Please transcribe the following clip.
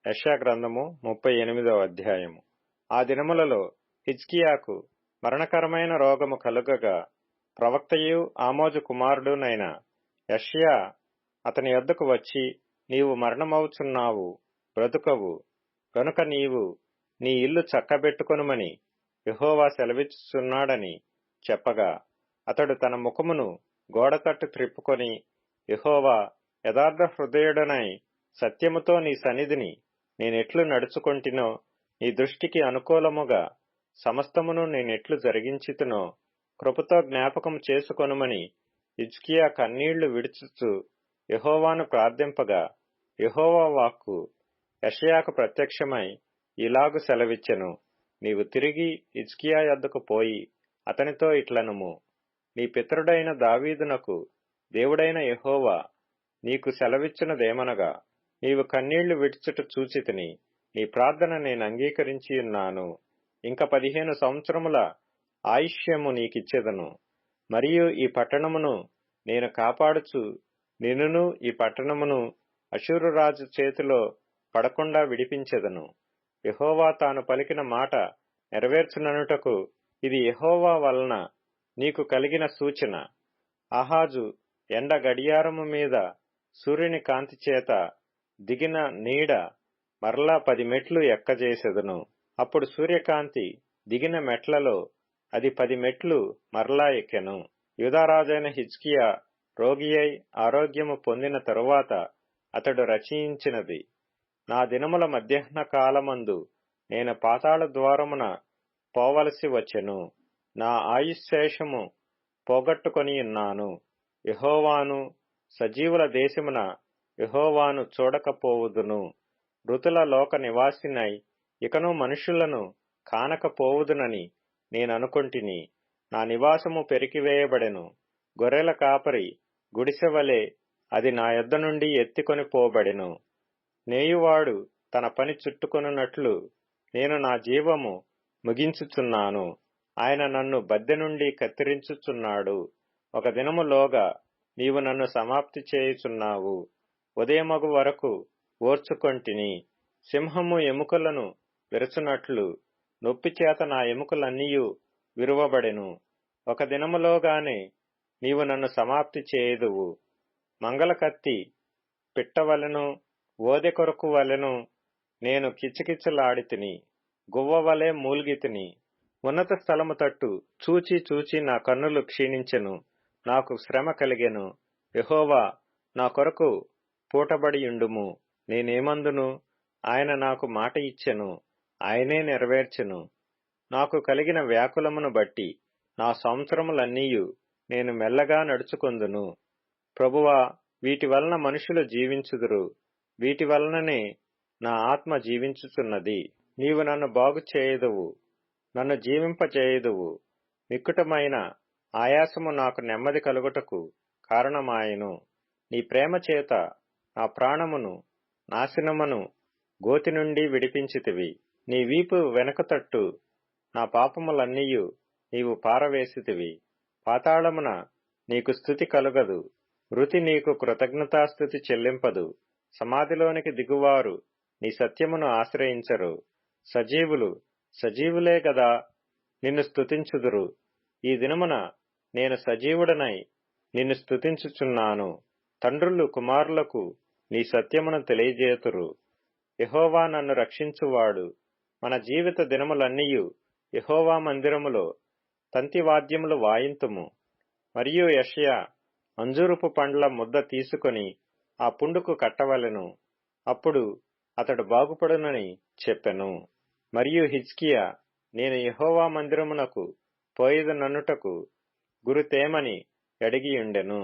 యెషయా గ్రంథము 38వ అధ్యాయము. ఆ దినములలో హిజ్కియాకు మరణకరమైన రోగము కలుగగా ప్రవక్తయు ఆమోజు కుమారుడునైన యెషయా అతని యొద్దకు వచ్చి, నీవు మరణమవుచున్నావు, బ్రతుకవు, గనుక నీవు నీ ఇల్లు చక్కబెట్టుకొనుమని యెహోవా సెలవిచ్చుచున్నాడని చెప్పగా, అతడు తన ముఖమును గోడతట్టు త్రిప్పుకొని, యెహోవా, యథార్థ హృదయుడనై సత్యముతో నీ సన్నిధిని నేనెట్లు నడుచుకొంటినో, నీ దృష్టికి అనుకూలముగా సమస్తమును నేనెట్లు జరిగించితినో కృపతో జ్ఞాపకం చేసుకొనుమని హిజ్కియా కన్నీళ్లు విడుచుచు యెహోవాను ప్రార్థింపగా, యెహోవా వాక్కు యెషయాకు ప్రత్యక్షమై ఇలాగు సెలవిచ్చెను. నీవు తిరిగి హిజ్కియా యొద్దకు పోయి అతనితో ఇట్లనుము, నీ పితరుడైన దావీదునకు దేవుడైన యెహోవా నీకు సెలవిచ్చినదేమనగా, నీవు కన్నీళ్లు విడుచుట చూచితిని, నీ ప్రార్థన నేను అంగీకరించియున్నాను. ఇంక 15 సంవత్సరముల ఆయుష్యము నీకిచ్చెదను. మరియు ఈ పట్టణమును నేను కాపాడుచు నిన్నును ఈ పట్టణమును అష్షూరు రాజు చేతిలో పడకుండా విడిపించెదను. యెహోవా తాను పలికిన మాట నెరవేర్చుననుటకు ఇది యెహోవా వలన నీకు కలిగిన సూచన. ఆహాజు ఎండ గడియారము మీద సూర్యుని కాంతి చేత దిగిన నీడ మరలా 10 మెట్లు ఎక్కజేసెదను. అప్పుడు సూర్యకాంతి దిగిన మెట్లలో అది 10 మెట్లు మరలా ఎక్కెను. యూదారాజైన హిజ్కియా రోగి అయి ఆరోగ్యము పొందిన తరువాత అతడు రచయించినది. నా దినముల మధ్యాహ్న కాలమందు నేను పాతాళ ద్వారమున పోవలసి వచ్చెను. నా ఆయుశ్శేషము పోగొట్టుకొనియున్నాను. యెహోవాను, సజీవుల దేశమున యెహోవాను చూడకపోవుదును. మృతుల లోక నివాసినై ఇకను మనుషులను కానకపోవుదునని నేననుకొంటిని. నా నివాసము పెరికివేయబడెను. గొర్రెల కాపరి గుడిసెవలే అది నా యొద్ద నుండి ఎత్తికొని పోబడెను. నేయువాడు తన పని చుట్టుకొనున్నట్లు నేను నా జీవము ముగించుచున్నాను. ఆయన నన్ను బద్దె నుండి కత్తిరించుచున్నాడు. ఒక దినములోగా నీవు నన్ను సమాప్తి చేయుచున్నావు. ఉదయమగు వరకు ఓర్చుకొంటిని. సింహము ఎముకలను విరచునట్లు నొప్పిచేత నా ఎముకలన్నీయు విరువబడెను. ఒక దినములోగానే నీవు నన్ను సమాప్తి చేయుదువు. మంగళకత్తి పిట్టవలెను, ఓదె కొరకు వలెను నేను కిచకిచలాడితిని, గువ్వవలే మూల్గితిని. ఉన్నత స్థలము తట్టు చూచి చూచి నా కన్నులు క్షీణించెను. నాకు శ్రమ కలిగెను. యెహోవా, నా కొరకు పూటబడియుండుము. నేనేమందును? ఆయన నాకు మాట ఇచ్చెను, ఆయనే నెరవేర్చెను. నాకు కలిగిన వ్యాకులమును బట్టి నా సంవత్సరములన్నీయు నేను మెల్లగా నడుచుకొందును. ప్రభువా, వీటి వలన మనుషులు జీవించుదురు. వీటి వలననే నా ఆత్మ జీవించుచున్నది. నీవు నన్ను బాగు చేయుదువు, నన్ను జీవింపచేయుదువు. మిక్కుటమైన ఆయాసము నాకు నెమ్మది కలుగుటకు కారణమాయెను. నీ ప్రేమ చేత నా ప్రాణమును నాశనమును గోతి నుండి విడిపించితివి. నీ వీపు వెనకతట్టు నా పాపములన్నీయు నీవు పారవేసితివి. పాతాళమున నీకు స్తుతి కలుగదు. మృతి నీకు కృతజ్ఞతాస్తుతి చెల్లింపదు. సమాధిలోనికి దిగువారు నీ సత్యమును ఆశ్రయించరు. సజీవులు సజీవులే గదా నిన్ను స్తుతించుదురు. ఈ దినమున నేను సజీవుడనై నిన్ను స్తుతించుచున్నాను. తండ్రులు కుమారులకు నీ సత్యమును తెలియజేతురు. యెహోవా నన్ను రక్షించువాడు. మన జీవిత దినములన్నీయు యెహోవా మందిరములో తంతివాద్యములు వాయింతుము. మరియు యెషయా అంజూరపు పండ్ల ముద్ద తీసుకొని ఆ పుండుకు కట్టవలెను, అప్పుడు అతడు బాగుపడునని చెప్పెను. మరియు హిజ్కియా, నేను యెహోవా మందిరమునకు పోయేదననుటకు గురుతేమని అడిగియుండెను.